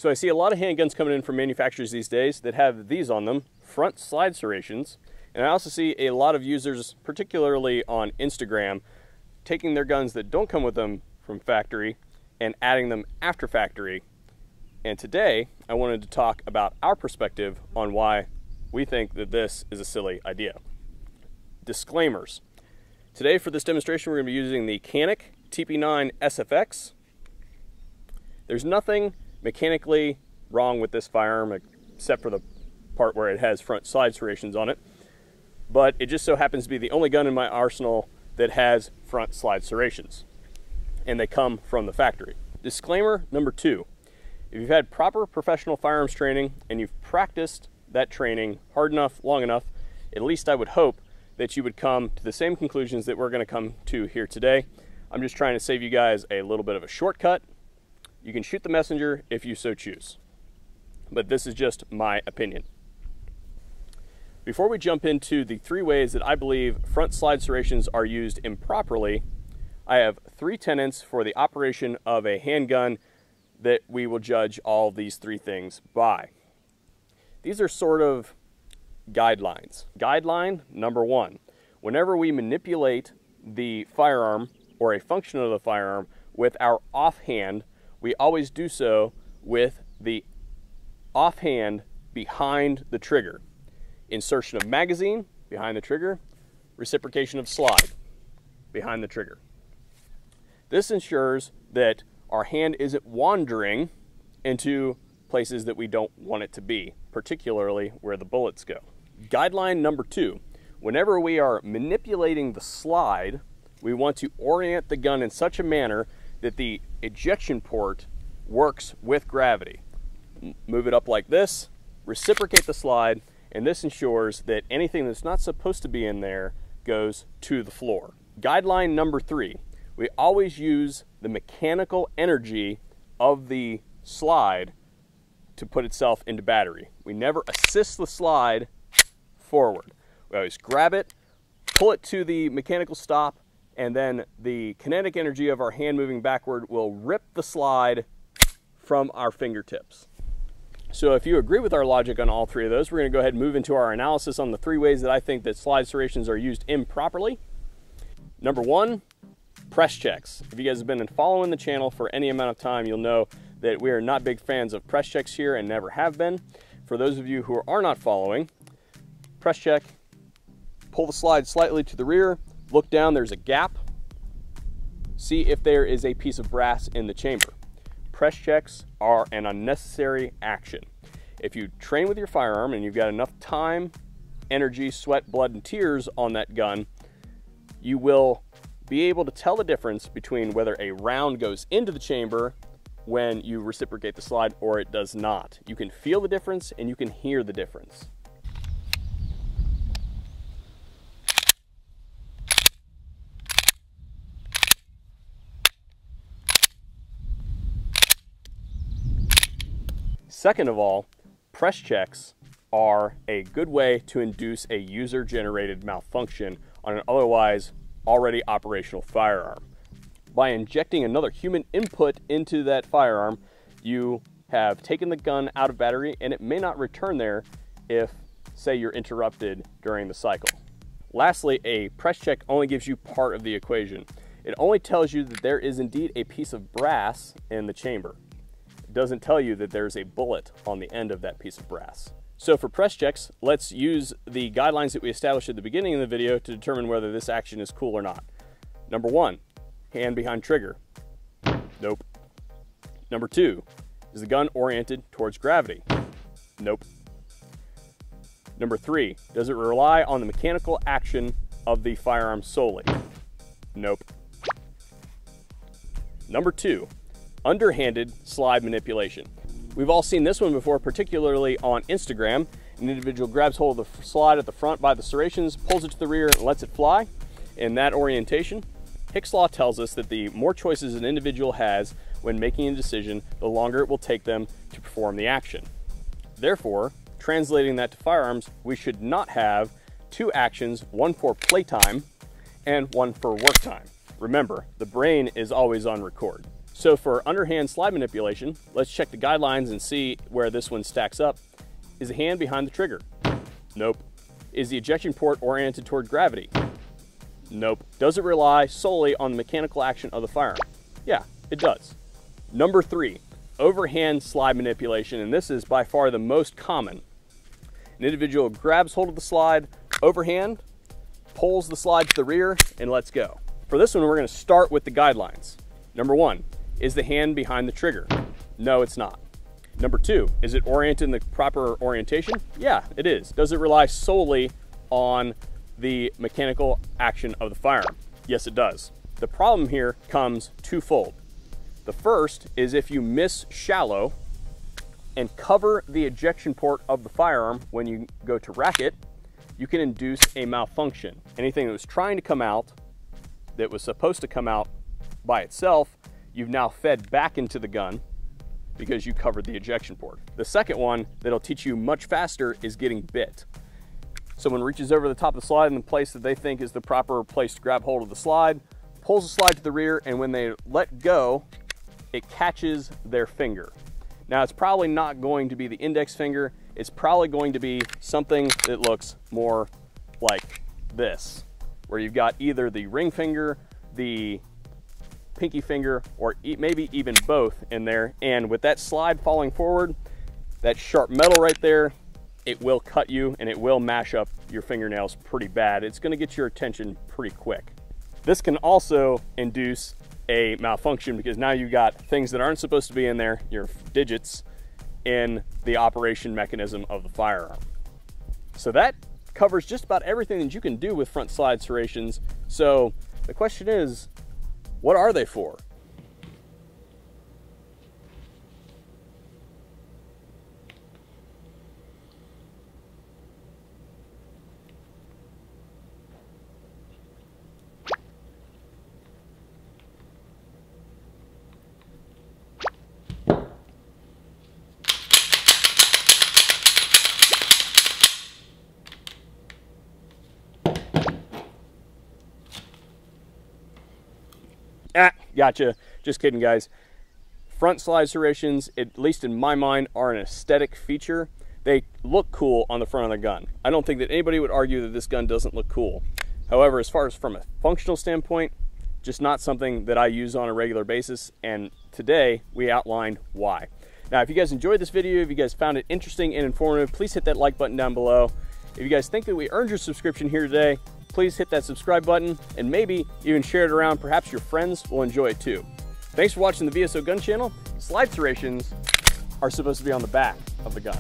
So I see a lot of handguns coming in from manufacturers these days that have these on them, front slide serrations. And I also see a lot of users, particularly on Instagram, taking their guns that don't come with them from factory and adding them after factory. And today I wanted to talk about our perspective on why we think that this is a silly idea. Disclaimers. Today for this demonstration we're going to be using the Canik TP9 SFX. There's nothing mechanically wrong with this firearm except for the part where it has front slide serrations on it, but it just so happens to be the only gun in my arsenal that has front slide serrations, and they come from the factory. Disclaimer number 2. If you've had proper professional firearms training and you've practiced that training hard enough, long enough, at least I would hope that you would come to the same conclusions that we're going to come to here today. I'm just trying to save you guys a little bit of a shortcut. You can shoot the messenger if you so choose, but this is just my opinion. Before we jump into the 3 ways that I believe front slide serrations are used improperly, I have 3 tenets for the operation of a handgun that we will judge all these 3 things by. These are sort of guidelines. Guideline number 1, whenever we manipulate the firearm or a function of the firearm with our offhand, we always do so with the offhand behind the trigger. Insertion of magazine, behind the trigger. Reciprocation of slide, behind the trigger. This ensures that our hand isn't wandering into places that we don't want it to be, particularly where the bullets go. Guideline number 2, whenever we are manipulating the slide, we want to orient the gun in such a manner that the ejection port works with gravity. Move it up like this, reciprocate the slide, and this ensures that anything that's not supposed to be in there goes to the floor. Guideline number 3, we always use the mechanical energy of the slide to put itself into battery. We never assist the slide forward. We always grab it, pull it to the mechanical stop, and then the kinetic energy of our hand moving backward will rip the slide from our fingertips. So if you agree with our logic on all 3 of those, we're going to go ahead and move into our analysis on the 3 ways that I think that slide serrations are used improperly. Number 1, press checks. If you guys have been following the channel for any amount of time, you'll know that we are not big fans of press checks here and never have been. For those of you who are not following, press check, pull the slide slightly to the rear, look down, there's a gap. See if there is a piece of brass in the chamber. Press checks are an unnecessary action. If you train with your firearm and you've got enough time, energy, sweat, blood, and tears on that gun, you will be able to tell the difference between whether a round goes into the chamber when you reciprocate the slide or it does not. You can feel the difference and you can hear the difference. Second of all, press checks are a good way to induce a user-generated malfunction on an otherwise already operational firearm. By injecting another human input into that firearm, you have taken the gun out of battery and it may not return there if, say, you're interrupted during the cycle. Lastly, a press check only gives you part of the equation. It only tells you that there is indeed a piece of brass in the chamber. Doesn't tell you that there's a bullet on the end of that piece of brass. So for press checks, let's use the guidelines that we established at the beginning of the video to determine whether this action is cool or not. Number 1, hand behind trigger. Nope. Number 2, is the gun oriented towards gravity? Nope. Number 3, does it rely on the mechanical action of the firearm solely? Nope. Number 2, underhanded slide manipulation. We've all seen this one before, particularly on Instagram. An individual grabs hold of the slide at the front by the serrations, pulls it to the rear, and lets it fly. In that orientation, Hick's law tells us that the more choices an individual has when making a decision, the longer it will take them to perform the action. Therefore, translating that to firearms, we should not have 2 actions, one for playtime and one for work time. Remember, the brain is always on record. So for underhand slide manipulation, let's check the guidelines and see where this one stacks up. Is the hand behind the trigger? Nope. Is the ejection port oriented toward gravity? Nope. Does it rely solely on the mechanical action of the firearm? Yeah, it does. Number 3, overhand slide manipulation, and this is by far the most common. An individual grabs hold of the slide, overhand, pulls the slide to the rear, and lets go. For this one, we're going to start with the guidelines. Number 1, is the hand behind the trigger? No, it's not. Number 2, is it oriented in the proper orientation? Yeah, it is. Does it rely solely on the mechanical action of the firearm? Yes, it does. The problem here comes twofold. The first is if you miss shallow and cover the ejection port of the firearm when you go to rack it, you can induce a malfunction. Anything that was trying to come out, that was supposed to come out by itself, you've now fed back into the gun because you covered the ejection port. The second one that'll teach you much faster is getting bit. Someone reaches over the top of the slide in the place that they think is the proper place to grab hold of the slide, pulls the slide to the rear, and when they let go, it catches their finger. Now, it's probably not going to be the index finger. It's probably going to be something that looks more like this, where you've got either the ring finger, the pinky finger, or maybe even both in there. And with that slide falling forward, that sharp metal right there, it will cut you and it will mash up your fingernails pretty bad. It's gonna get your attention pretty quick. This can also induce a malfunction because now you've got things that aren't supposed to be in there, your digits, in the operation mechanism of the firearm. So that covers just about everything that you can do with front slide serrations. So the question is, what are they for? Gotcha. Just kidding, guys. Front slide serrations, at least in my mind, are an aesthetic feature. They look cool on the front of the gun. I don't think that anybody would argue that this gun doesn't look cool. However, as far as from a functional standpoint, just not something that I use on a regular basis, and today we outlined why. Now, if you guys enjoyed this video, if you guys found it interesting and informative, please hit that like button down below. If you guys think that we earned your subscription here today, please hit that subscribe button and maybe even share it around. Perhaps your friends will enjoy it too. Thanks for watching the VSO Gun Channel. Slide serrations are supposed to be on the back of the gun.